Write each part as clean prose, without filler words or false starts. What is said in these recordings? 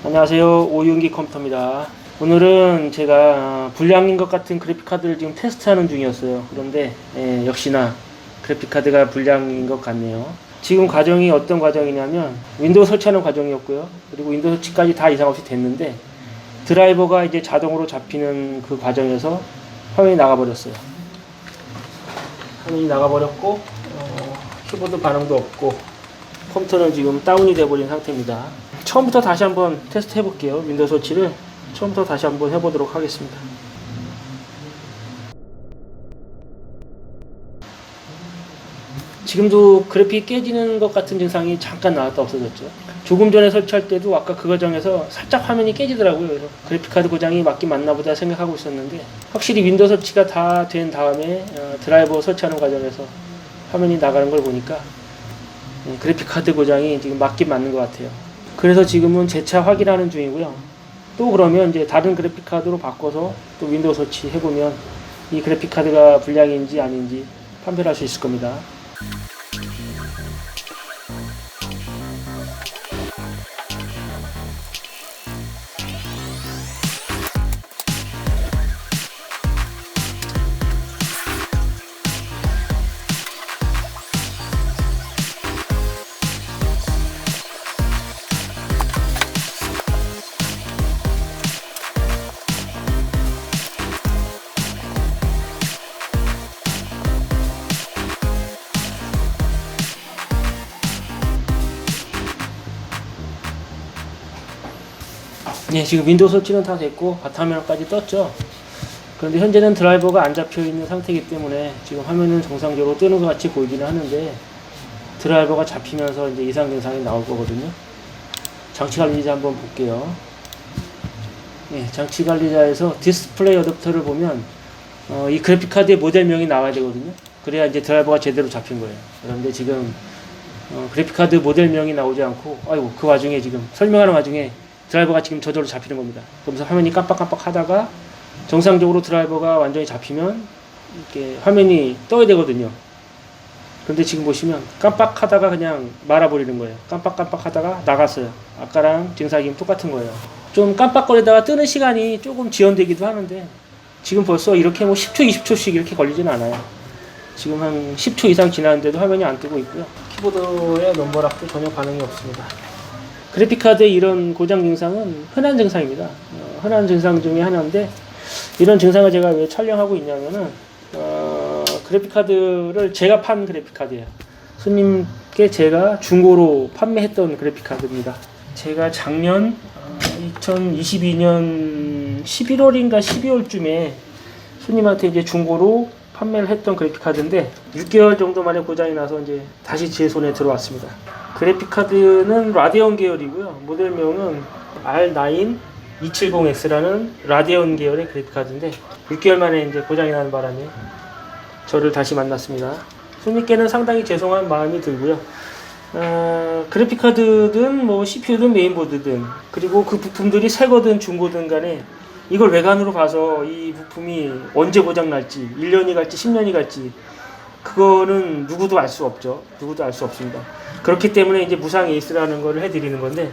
안녕하세요. 오윤기 컴퓨터입니다. 오늘은 제가 불량인 것 같은 그래픽카드를 지금 테스트하는 중이었어요. 그런데 역시나 그래픽카드가 불량인 것 같네요. 지금 과정이 어떤 과정이냐면 윈도우 설치하는 과정이었고요. 그리고 윈도우 설치까지 다 이상 없이 됐는데 드라이버가 이제 자동으로 잡히는 그 과정에서 화면이 나가버렸어요. 화면이 나가버렸고 키보드 반응도 없고 컴퓨터는 지금 다운이 돼버린 상태입니다. 처음부터 다시 한번 테스트 해볼게요. 윈도우 설치를 처음부터 다시 한번 해보도록 하겠습니다. 지금도 그래픽이 깨지는 것 같은 증상이 잠깐 나왔다 없어졌죠. 조금 전에 설치할 때도 아까 그 과정에서 살짝 화면이 깨지더라고요. 그래서 그래픽카드 고장이 맞긴 맞나 보다 생각하고 있었는데 확실히 윈도우 설치가 다 된 다음에 드라이버 설치하는 과정에서 화면이 나가는 걸 보니까 그래픽카드 고장이 지금 맞긴 맞는 것 같아요. 그래서 지금은 재차 확인하는 중이고요. 또 그러면 이제 다른 그래픽카드로 바꿔서 또 윈도우 설치 해보면 이 그래픽카드가 불량인지 아닌지 판별할 수 있을 겁니다. 네, 지금 윈도우 설치는 다 됐고 바탕화면까지 떴죠. 그런데 현재는 드라이버가 안 잡혀 있는 상태이기 때문에 지금 화면은 정상적으로 뜨는 것 같이 보이기는 하는데 드라이버가 잡히면서 이제 이상 증상이 나올 거거든요. 장치 관리자 한번 볼게요. 네, 장치 관리자에서 디스플레이 어댑터를 보면 이 그래픽카드의 모델명이 나와야 되거든요. 그래야 이제 드라이버가 제대로 잡힌 거예요. 그런데 지금 그래픽카드 모델명이 나오지 않고 아이고 그 와중에 지금 설명하는 와중에 드라이버가 지금 저절로 잡히는 겁니다. 그러면서 화면이 깜빡깜빡 하다가 정상적으로 드라이버가 완전히 잡히면 이렇게 화면이 떠야 되거든요. 그런데 지금 보시면 깜빡 하다가 그냥 말아버리는 거예요. 깜빡깜빡 하다가 나갔어요. 아까랑 증상이 똑같은 거예요. 좀 깜빡거리다가 뜨는 시간이 조금 지연되기도 하는데 지금 벌써 이렇게 뭐 10초, 20초씩 이렇게 걸리지는 않아요. 지금 한 10초 이상 지났는데도 화면이 안 뜨고 있고요. 키보드의 넘버락도 전혀 반응이 없습니다. 그래픽카드의 이런 고장 증상은 흔한 증상입니다. 흔한 증상 중에 하나인데 이런 증상을 제가 왜 촬영하고 있냐면은 그래픽카드를 제가 판 그래픽카드예요. 손님께 제가 중고로 판매했던 그래픽카드입니다. 제가 작년 2022년 11월인가 12월쯤에 손님한테 이제 중고로 판매를 했던 그래픽카드인데 6개월 정도 만에 고장이 나서 이제 다시 제 손에 들어왔습니다. 그래픽카드는 라데온 계열이고요. 모델명은 R9 270X라는 라데온 계열의 그래픽카드인데 6개월 만에 이제 고장이 나는 바람에 저를 다시 만났습니다. 손님께는 상당히 죄송한 마음이 들고요. 그래픽카드든 뭐 CPU든 메인보드든 그리고 그 부품들이 새거든 중고든 간에 이걸 외관으로 봐서 이 부품이 언제 고장 날지 1년이 갈지 10년이 갈지 그거는 누구도 알 수 없죠. 누구도 알 수 없습니다. 그렇기 때문에 이제 무상 에이스라는 걸 해드리는 건데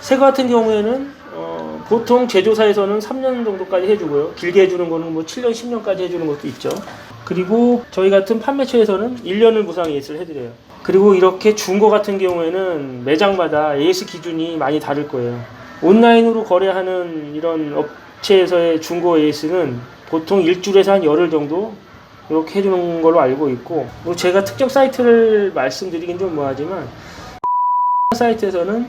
새거 같은 경우에는 보통 제조사에서는 3년 정도까지 해주고요. 길게 해주는 거는 뭐 7년, 10년까지 해주는 것도 있죠. 그리고 저희 같은 판매처에서는 1년을 무상 에이스를 해드려요. 그리고 이렇게 중고 같은 경우에는 매장마다 에이스 기준이 많이 다를 거예요. 온라인으로 거래하는 이런 업체에서의 중고 에이스는 보통 일주일에서 한 열흘 정도 이렇게 해주는 걸로 알고 있고 뭐 제가 특정 사이트를 말씀드리긴 좀 뭐하지만 사이트에서는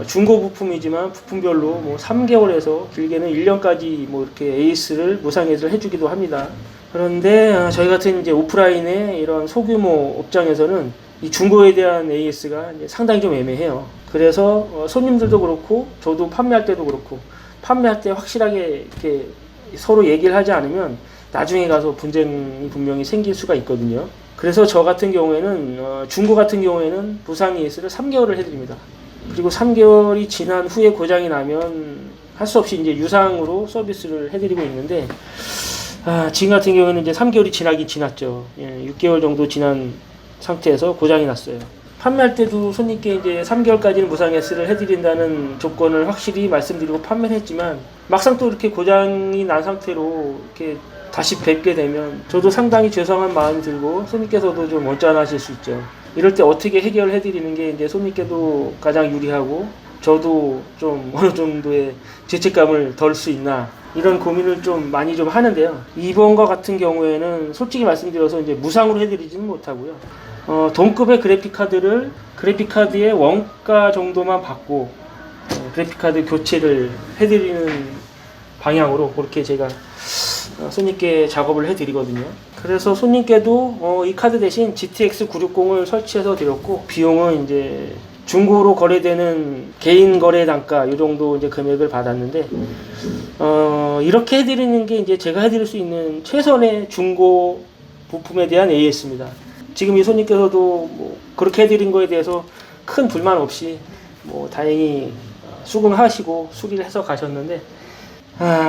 중고 부품이지만 부품별로 뭐 3개월에서 길게는 1년까지 뭐 이렇게 에이스를 무상 에이스를 해주기도 합니다. 그런데 저희 같은 이제 오프라인의 이런 소규모 업장에서는 이 중고에 대한 AS가 이제 상당히 좀 애매해요. 그래서 손님들도 그렇고 저도 판매할 때도 그렇고 판매할 때 확실하게 이렇게 서로 얘기를 하지 않으면 나중에 가서 분쟁이 분명히 생길 수가 있거든요. 그래서 저 같은 경우에는 중고 같은 경우에는 무상 AS를 3개월을 해드립니다. 그리고 3개월이 지난 후에 고장이 나면 할 수 없이 이제 유상으로 서비스를 해드리고 있는데 지금 같은 경우에는 이제 3개월이 지나긴 지났죠. 6개월 정도 지난 상태에서 고장이 났어요. 판매할 때도 손님께 이제 3개월까지는 무상 S를 해드린다는 조건을 확실히 말씀드리고 판매를 했지만 막상 또 이렇게 고장이 난 상태로 이렇게 다시 뵙게 되면 저도 상당히 죄송한 마음이 들고 손님께서도 좀 언짢아하실 수 있죠. 이럴 때 어떻게 해결해 드리는 게 이제 손님께도 가장 유리하고 저도 좀 어느 정도의 죄책감을 덜 수 있나 이런 고민을 좀 많이 좀 하는데요. 이번과 같은 경우에는 솔직히 말씀드려서 이제 무상으로 해드리지는 못하고요. 동급의 그래픽카드의 원가 정도만 받고 그래픽카드 교체를 해드리는 방향으로 그렇게 제가 손님께 작업을 해드리거든요. 그래서 손님께도 이 카드 대신 GTX 960을 설치해서 드렸고 비용은 이제 중고로 거래되는 개인 거래 단가 이 정도 이제 금액을 받았는데 이렇게 해드리는 게 이제 제가 해드릴 수 있는 최선의 중고 부품에 대한 AS입니다. 지금 이 손님께서도 뭐 그렇게 해드린 거에 대해서 큰 불만 없이 뭐 다행히 수긍하시고 수리를 해서 가셨는데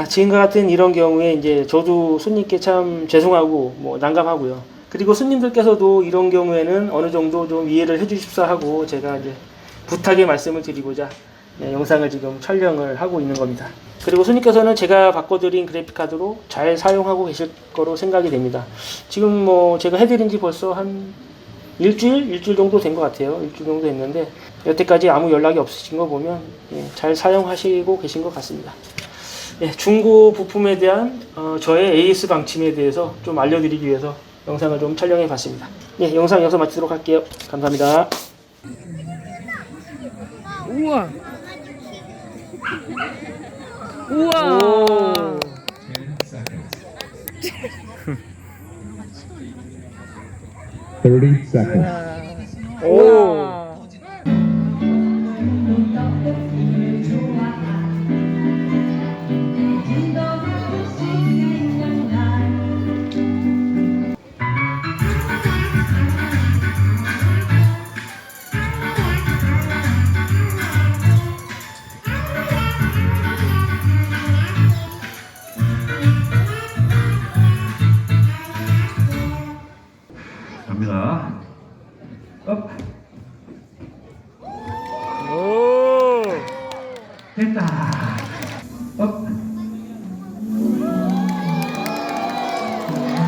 지금과 같은 이런 경우에 이제 저도 손님께 참 죄송하고 뭐 난감하고요. 그리고 손님들께서도 이런 경우에는 어느 정도 좀 이해를 해주십사 하고 제가 이제 부탁의 말씀을 드리고자 영상을 지금 촬영을 하고 있는 겁니다. 그리고 손님께서는 제가 바꿔드린 그래픽카드로 잘 사용하고 계실 거로 생각이 됩니다. 지금 뭐 제가 해드린 지 벌써 한 일주일 정도 된 것 같아요. 일주일 정도 됐는데 여태까지 아무 연락이 없으신 거 보면 잘 사용하시고 계신 것 같습니다. 중고 부품에 대한 저의 AS 방침에 대해서 좀 알려드리기 위해서 영상을 좀 촬영해 봤습니다. 영상 여기서 마치도록 할게요. 감사합니다. 우와. 우와. 오. 30 seconds. 오. 갑니다. 업. 오. 됐다. 업.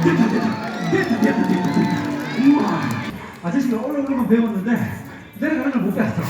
됐다. 우와. 아저씨가 올라오는 건 배웠는데 내려가는 걸 못 배웠어.